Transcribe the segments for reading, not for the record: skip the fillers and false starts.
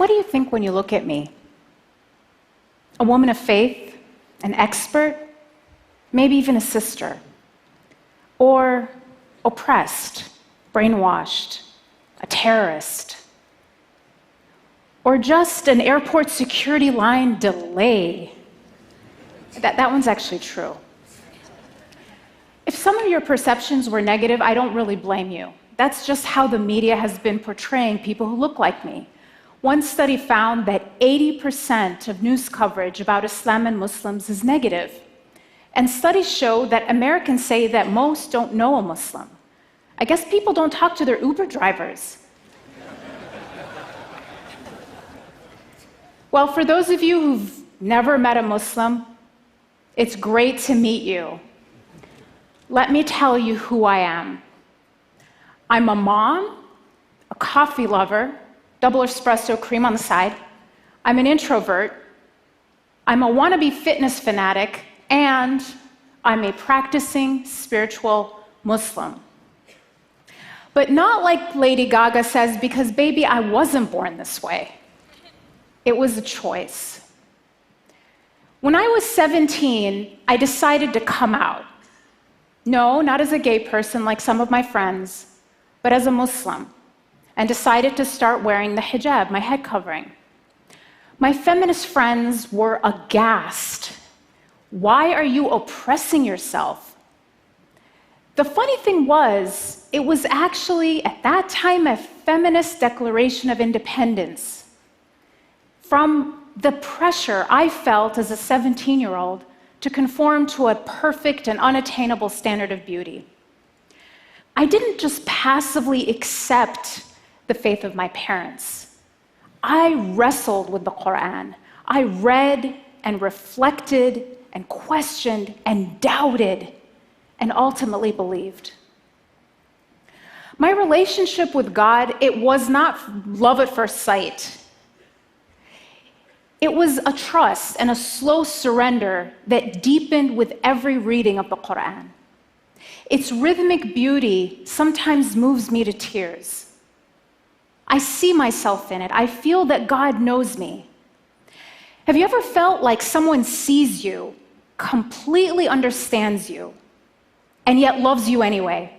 do you think when you look at me? A woman of faith, an expert, maybe even a sister, or oppressed, brainwashed, a terrorist, or just an airport security line delay. That one's actually true. If some of your perceptions were negative, I don't really blame you. That's just how the media has been portraying people who look like me. One study found that 80% of news coverage about Islam and Muslims is negative. And studies show that Americans say that most don't know a Muslim. I guess people don't talk to their Uber drivers. Well, for those of you who've never met a Muslim, it's great to meet you. Let me tell you who I am. I'm a mom, a coffee lover, double espresso, cream on the side. I'm an introvert. I'm a wannabe fitness fanatic, and I'm a practicing spiritual Muslim. But not like Lady Gaga says, because baby, I wasn't born this way. It was a choice. When I was 17, I decided to come out. No, not as a gay person like some of my friends, but as a Muslim, and decided to start wearing the hijab, my head covering. My feminist friends were aghast. Why are you oppressing yourself? The funny thing was, it was actually, at that time, a feminist declaration of independence from the pressure I felt as a 17-year-old to conform to a perfect and unattainable standard of beauty. I didn't just passively accept the faith of my parents. I wrestled with the Quran. I read and reflected and questioned and doubted and ultimately believed. My relationship with God, it was not love at first sight. It was a trust and a slow surrender that deepened with every reading of the Quran. Its rhythmic beauty sometimes moves me to tears. I see myself in it. I feel that God knows me. Have you ever felt like someone sees you, completely understands you, and yet loves you anyway?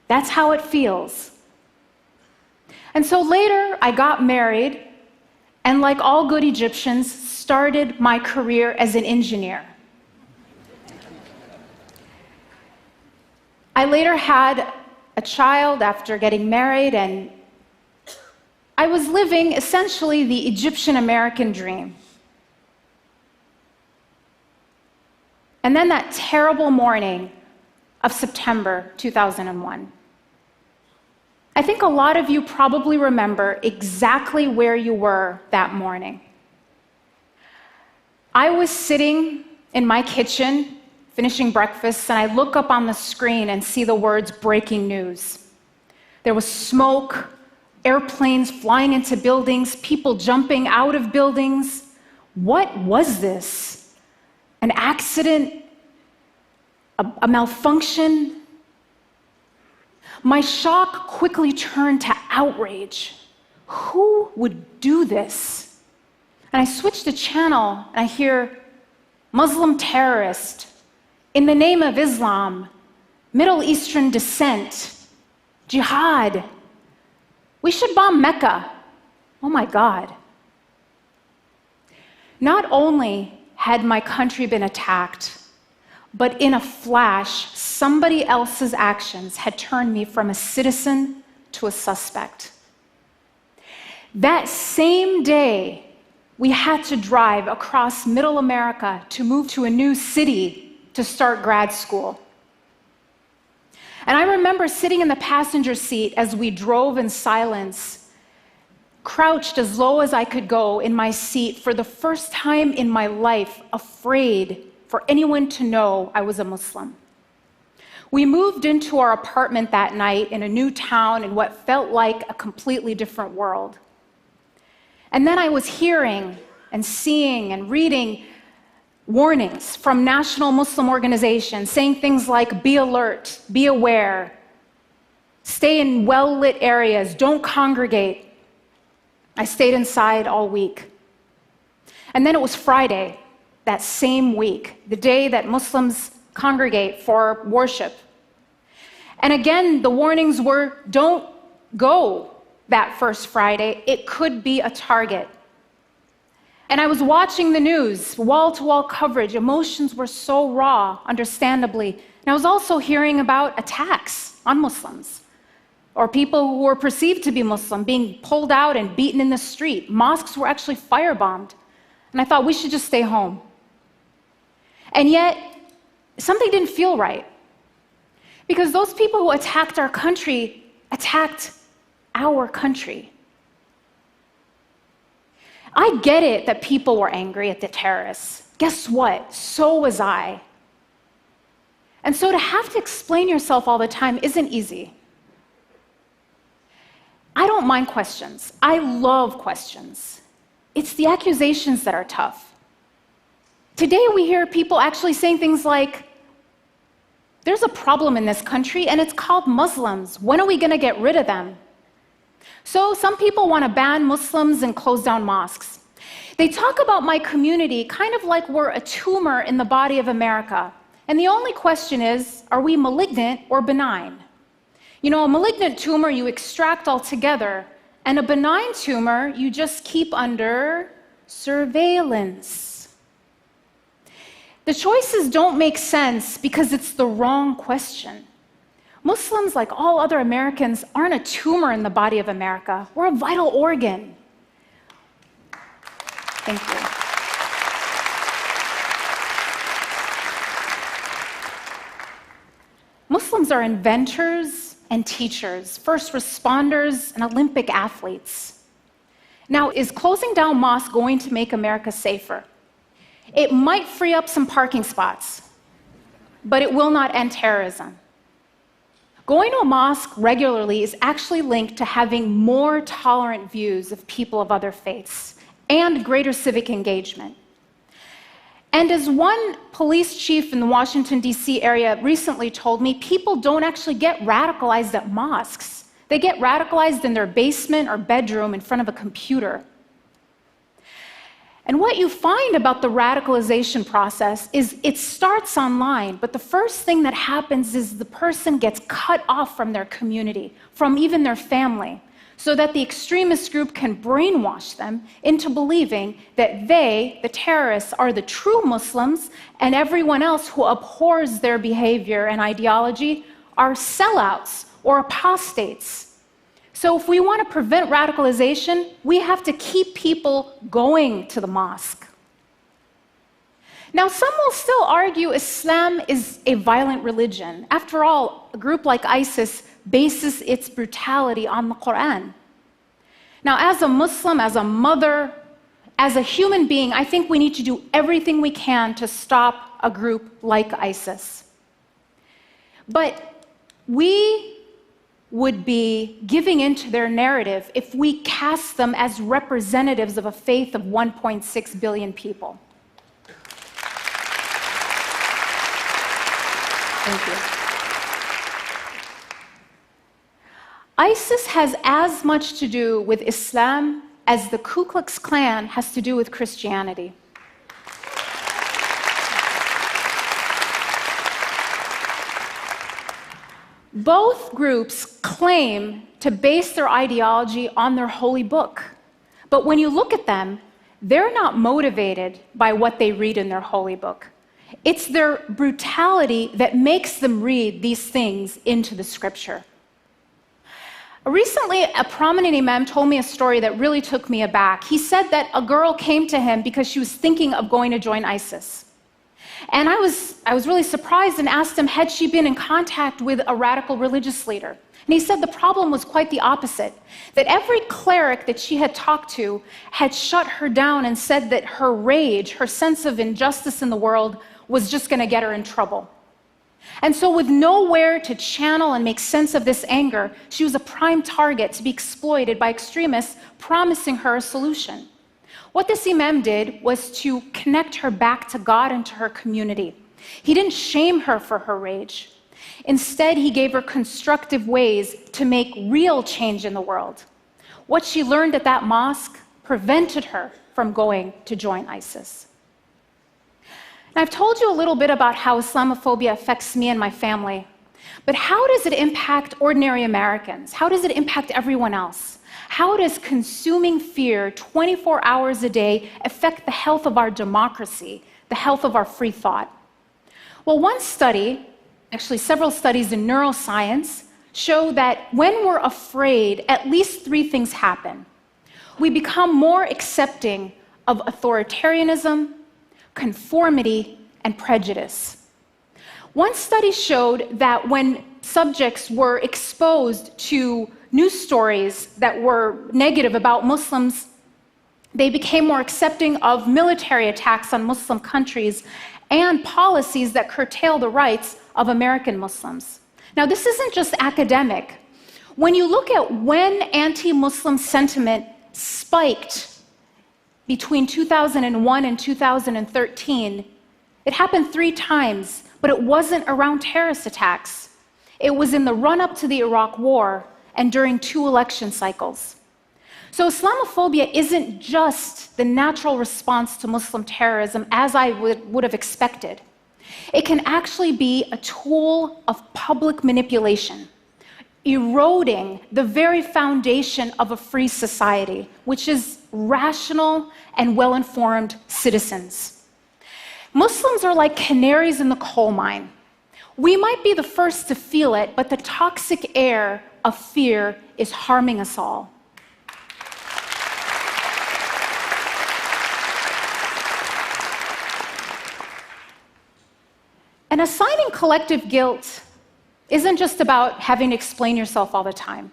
That's how it feels. And so later, I got married, and like all good Egyptians, started my career as an engineer. I later had a child after getting married, and I was living essentially the Egyptian-American dream. And then that terrible morning of September 2001. I think a lot of you probably remember exactly where you were that morning. I was sitting in my kitchen, finishing breakfast, and I look up on the screen and see the words breaking news. There was smoke, airplanes flying into buildings, people jumping out of buildings. What was this? An accident? A malfunction? My shock quickly turned to outrage. Who would do this? And I switched the channel and I hear Muslim terrorist, in the name of Islam, Middle Eastern descent, jihad. We should bomb Mecca. Oh my God. Not only had my country been attacked, but in a flash, somebody else's actions had turned me from a citizen to a suspect. That same day, we had to drive across Middle America to move to a new city to start grad school. And I remember sitting in the passenger seat as we drove in silence, crouched as low as I could go in my seat for the first time in my life, afraid for anyone to know I was a Muslim. We moved into our apartment that night in a new town in what felt like a completely different world. And then I was hearing and seeing and reading warnings from national Muslim organizations saying things like, be alert, be aware, stay in well-lit areas, don't congregate. I stayed inside all week. And then it was Friday, that same week, the day that Muslims congregate for worship. And again, the warnings were, don't go that first Friday. It could be a target. And I was watching the news, wall-to-wall coverage. Emotions were so raw, understandably. And I was also hearing about attacks on Muslims, or people who were perceived to be Muslim being pulled out and beaten in the street. Mosques were actually firebombed. And I thought, we should just stay home. And yet, something didn't feel right. Because those people who attacked our country attacked our country. I get it that people were angry at the terrorists. Guess what? So was I. And so to have to explain yourself all the time isn't easy. I don't mind questions. I love questions. It's the accusations that are tough. Today we hear people actually saying things like, there's a problem in this country and it's called Muslims. When are we going to get rid of them? So some people want to ban Muslims and close down mosques. They talk about my community kind of like we're a tumor in the body of America. And the only question is, are we malignant or benign? You know, a malignant tumor you extract altogether, and a benign tumor you just keep under surveillance. The choices don't make sense because it's the wrong question. Muslims, like all other Americans, aren't a tumor in the body of America. We're a vital organ. Thank you. Muslims are inventors and teachers, first responders and Olympic athletes. Now, is closing down mosques going to make America safer? It might free up some parking spots, but it will not end terrorism. Going to a mosque regularly is actually linked to having more tolerant views of people of other faiths and greater civic engagement. And as one police chief in the Washington, D.C. area recently told me, people don't actually get radicalized at mosques. They get radicalized in their basement or bedroom in front of a computer. And what you find about the radicalization process is it starts online, but the first thing that happens is the person gets cut off from their community, from even their family, so that the extremist group can brainwash them into believing that they, the terrorists, are the true Muslims, and everyone else who abhors their behavior and ideology are sellouts or apostates. So if we want to prevent radicalization, we have to keep people going to the mosque. Now, some will still argue Islam is a violent religion. After all, a group like ISIS bases its brutality on the Quran. Now, as a Muslim, as a mother, as a human being, I think we need to do everything we can to stop a group like ISIS. But we would be giving into their narrative if we cast them as representatives of a faith of 1.6 billion people. Thank you. ISIS has as much to do with Islam as the Ku Klux Klan has to do with Christianity. Both groups claim to base their ideology on their holy book. But when you look at them, they're not motivated by what they read in their holy book. It's their brutality that makes them read these things into the scripture. Recently, a prominent imam told me a story that really took me aback. He said that a girl came to him because she was thinking of going to join ISIS. And I was really surprised and asked him, had she been in contact with a radical religious leader? And he said the problem was quite the opposite, that every cleric that she had talked to had shut her down and said that her rage, her sense of injustice in the world, was just going to get her in trouble. And so with nowhere to channel and make sense of this anger, she was a prime target to be exploited by extremists promising her a solution. What this imam did was to connect her back to God and to her community. He didn't shame her for her rage. Instead, he gave her constructive ways to make real change in the world. What she learned at that mosque prevented her from going to join ISIS. And I've told you a little bit about how Islamophobia affects me and my family, but how does it impact ordinary Americans? How does it impact everyone else? How does consuming fear 24 hours a day affect the health of our democracy, the health of our free thought? Well, one study, actually several studies in neuroscience, show that when we're afraid, at least three things happen. We become more accepting of authoritarianism, conformity, and prejudice. One study showed that when subjects were exposed to news stories that were negative about Muslims, they became more accepting of military attacks on Muslim countries and policies that curtail the rights of American Muslims. Now, this isn't just academic. When you look at when anti-Muslim sentiment spiked between 2001 and 2013, it happened 3 times, but it wasn't around terrorist attacks. It was in the run-up to the Iraq War and during 2 election cycles. So Islamophobia isn't just the natural response to Muslim terrorism as I would have expected. It can actually be a tool of public manipulation, eroding the very foundation of a free society, which is rational and well-informed citizens. Muslims are like canaries in the coal mine. We might be the first to feel it, but the toxic air of fear is harming us all. And assigning collective guilt isn't just about having to explain yourself all the time.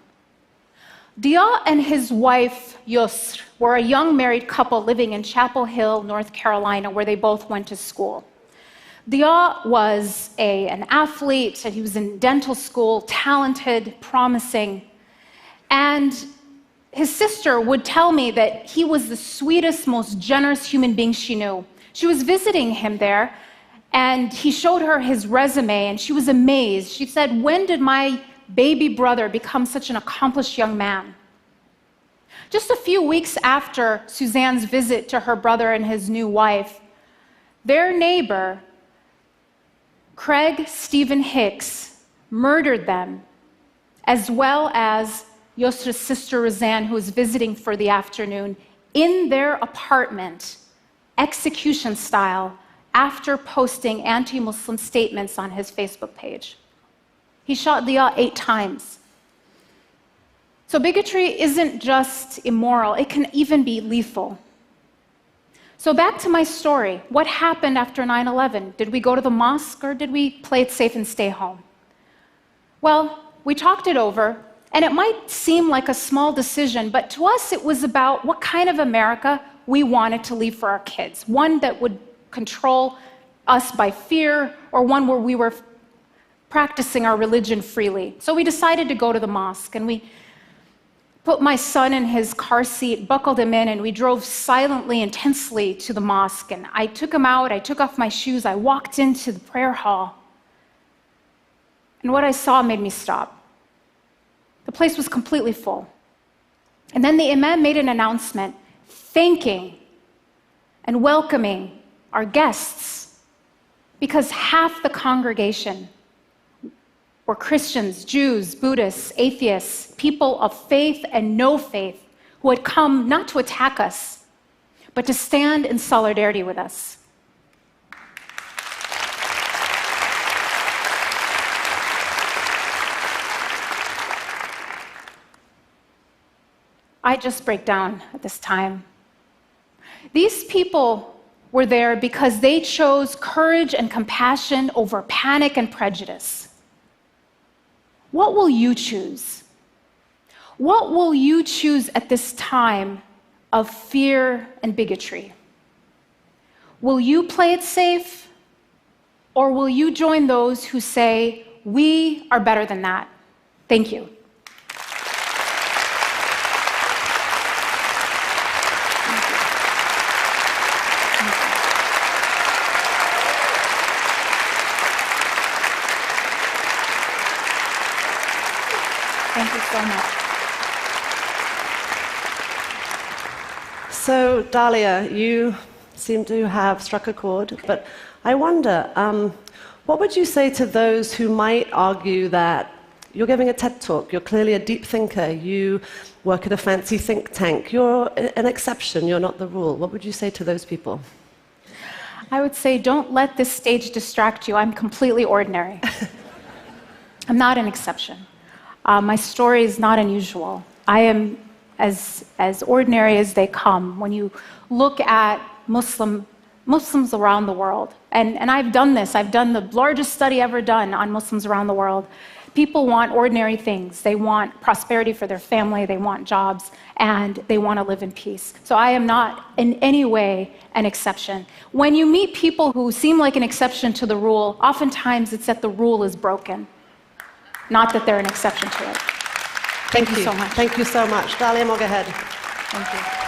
Dalia and his wife, Yusr, were a young married couple living in Chapel Hill, North Carolina, where they both went to school. Dalia was an athlete, and he was in dental school, talented, promising. And his sister would tell me that he was the sweetest, most generous human being she knew. She was visiting him there, and he showed her his resume, and she was amazed. She said, "When did my baby brother become such an accomplished young man?" Just a few weeks after Suzanne's visit to her brother and his new wife, their neighbor, Craig Stephen Hicks, murdered them, as well as Yusra's sister Roseanne, who was visiting for the afternoon, in their apartment, execution style, after posting anti-Muslim statements on his Facebook page. He shot Dalia 8 times. So bigotry isn't just immoral, it can even be lethal. So back to my story. What happened after 9/11? Did we go to the mosque or did we play it safe and stay home? Well, we talked it over, and it might seem like a small decision, but to us it was about what kind of America we wanted to leave for our kids. One that would control us by fear, or one where we were practicing our religion freely. So we decided to go to the mosque, and we put my son in his car seat, buckled him in, and we drove silently and tensely to the mosque. And I took him out, I took off my shoes, I walked into the prayer hall. And what I saw made me stop. The place was completely full. And then the imam made an announcement thanking and welcoming our guests, because half the congregation were Christians, Jews, Buddhists, atheists, people of faith and no faith, who had come not to attack us, but to stand in solidarity with us. I just break down at this time. These people were there because they chose courage and compassion over panic and prejudice. What will you choose? What will you choose at this time of fear and bigotry? Will you play it safe, or will you join those who say, we are better than that? Thank you. Thank you so much. So, Dalia, you seem to have struck a chord, but I wonder, what would you say to those who might argue that you're giving a TED talk, you're clearly a deep thinker, you work at a fancy think tank, you're an exception, you're not the rule? What would you say to those people? I would say, don't let this stage distract you. I'm completely ordinary. I'm not an exception. My story is not unusual. I am as ordinary as they come. When you look at Muslims around the world, and I've done this, I've done the largest study ever done on Muslims around the world. People want ordinary things. They want prosperity for their family, they want jobs, and they want to live in peace. So I am not in any way an exception. When you meet people who seem like an exception to the rule, oftentimes it's that the rule is broken, not that they're an exception to it. Thank you so much. Thank you so much. Dalia Mogahed. Thank you.